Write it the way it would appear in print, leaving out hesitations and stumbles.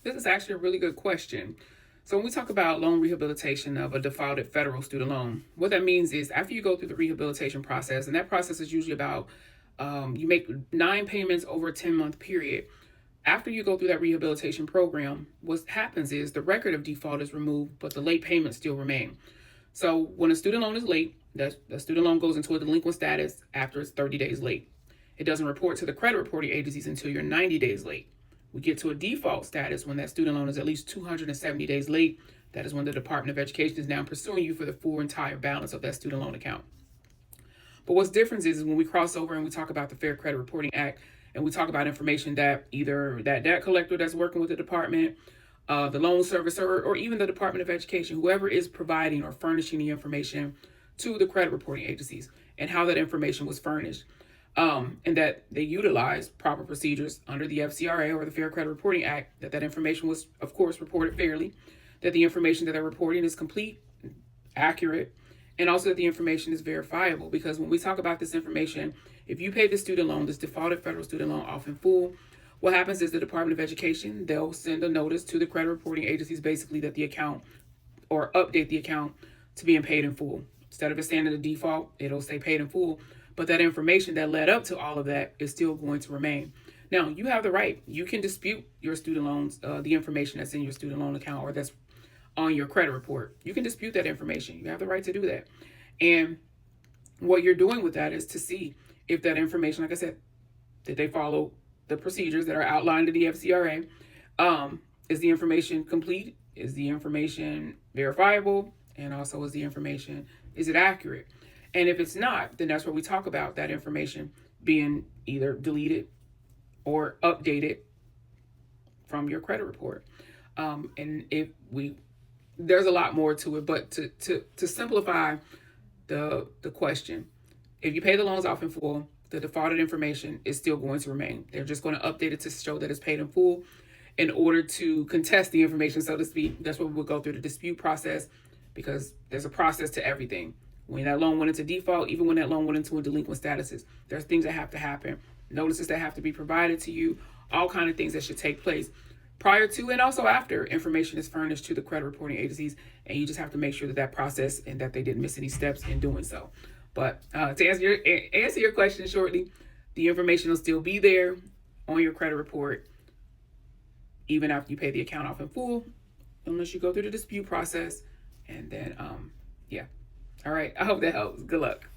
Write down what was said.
This is actually a really good question. So when we talk about loan rehabilitation of a defaulted federal student loan, what that means is after you go through the rehabilitation process, and that process is usually about you make 9 payments over a 10-month period. After you go through that rehabilitation program, what happens is the record of default is removed, but the late payments still remain. So when a student loan is late, the student loan goes into a delinquent status after it's 30 days late. It doesn't report to the credit reporting agencies until you're 90 days late. We get to a default status when that student loan is at least 270 days late. That is when the Department of Education is now pursuing you for the full entire balance of that student loan account. But what's different is when we cross over and we talk about the Fair Credit Reporting Act, and we talk about information that either that debt collector that's working with the department, the loan servicer, or even the Department of Education, whoever is providing or furnishing the information to the credit reporting agencies, and how that information was furnished. And that they utilize proper procedures under the FCRA or the Fair Credit Reporting Act, that information was, of course, reported fairly, that the information that they're reporting is complete, accurate, and also that the information is verifiable. Because when we talk about this information, if you pay the student loan, this defaulted federal student loan off in full, what happens is the Department of Education, they'll send a notice to the credit reporting agencies basically that the account, or update the account to being paid in full. Instead of it staying in the default, it'll say paid in full. But that information that led up to all of that is still going to remain. Now, you have the right. You can dispute your student loans, the information that's in your student loan account or that's on your credit report. You can dispute that information. You have the right to do that. And what you're doing with that is to see if that information, like I said, did they follow the procedures that are outlined in the FCRA? Is the information complete? Is the information verifiable? And also, is it accurate? And if it's not, then that's where we talk about that information being either deleted or updated from your credit report. And there's a lot more to it, but to simplify the question, if you pay the loans off in full, the defaulted information is still going to remain. They're just going to update it to show that it's paid in full in order to contest the information, so to speak. That's what we'll go through the dispute process, because there's a process to everything. When that loan went into default, even when that loan went into a delinquent statuses, there's things that have to happen, notices that have to be provided to you, all kind of things that should take place prior to and also after information is furnished to the credit reporting agencies. And you just have to make sure that process and that they didn't miss any steps in doing so. But to answer your question shortly, the information will still be there on your credit report even after you pay the account off in full, unless you go through the dispute process. And then, yeah. All right. I hope that helps. Good luck.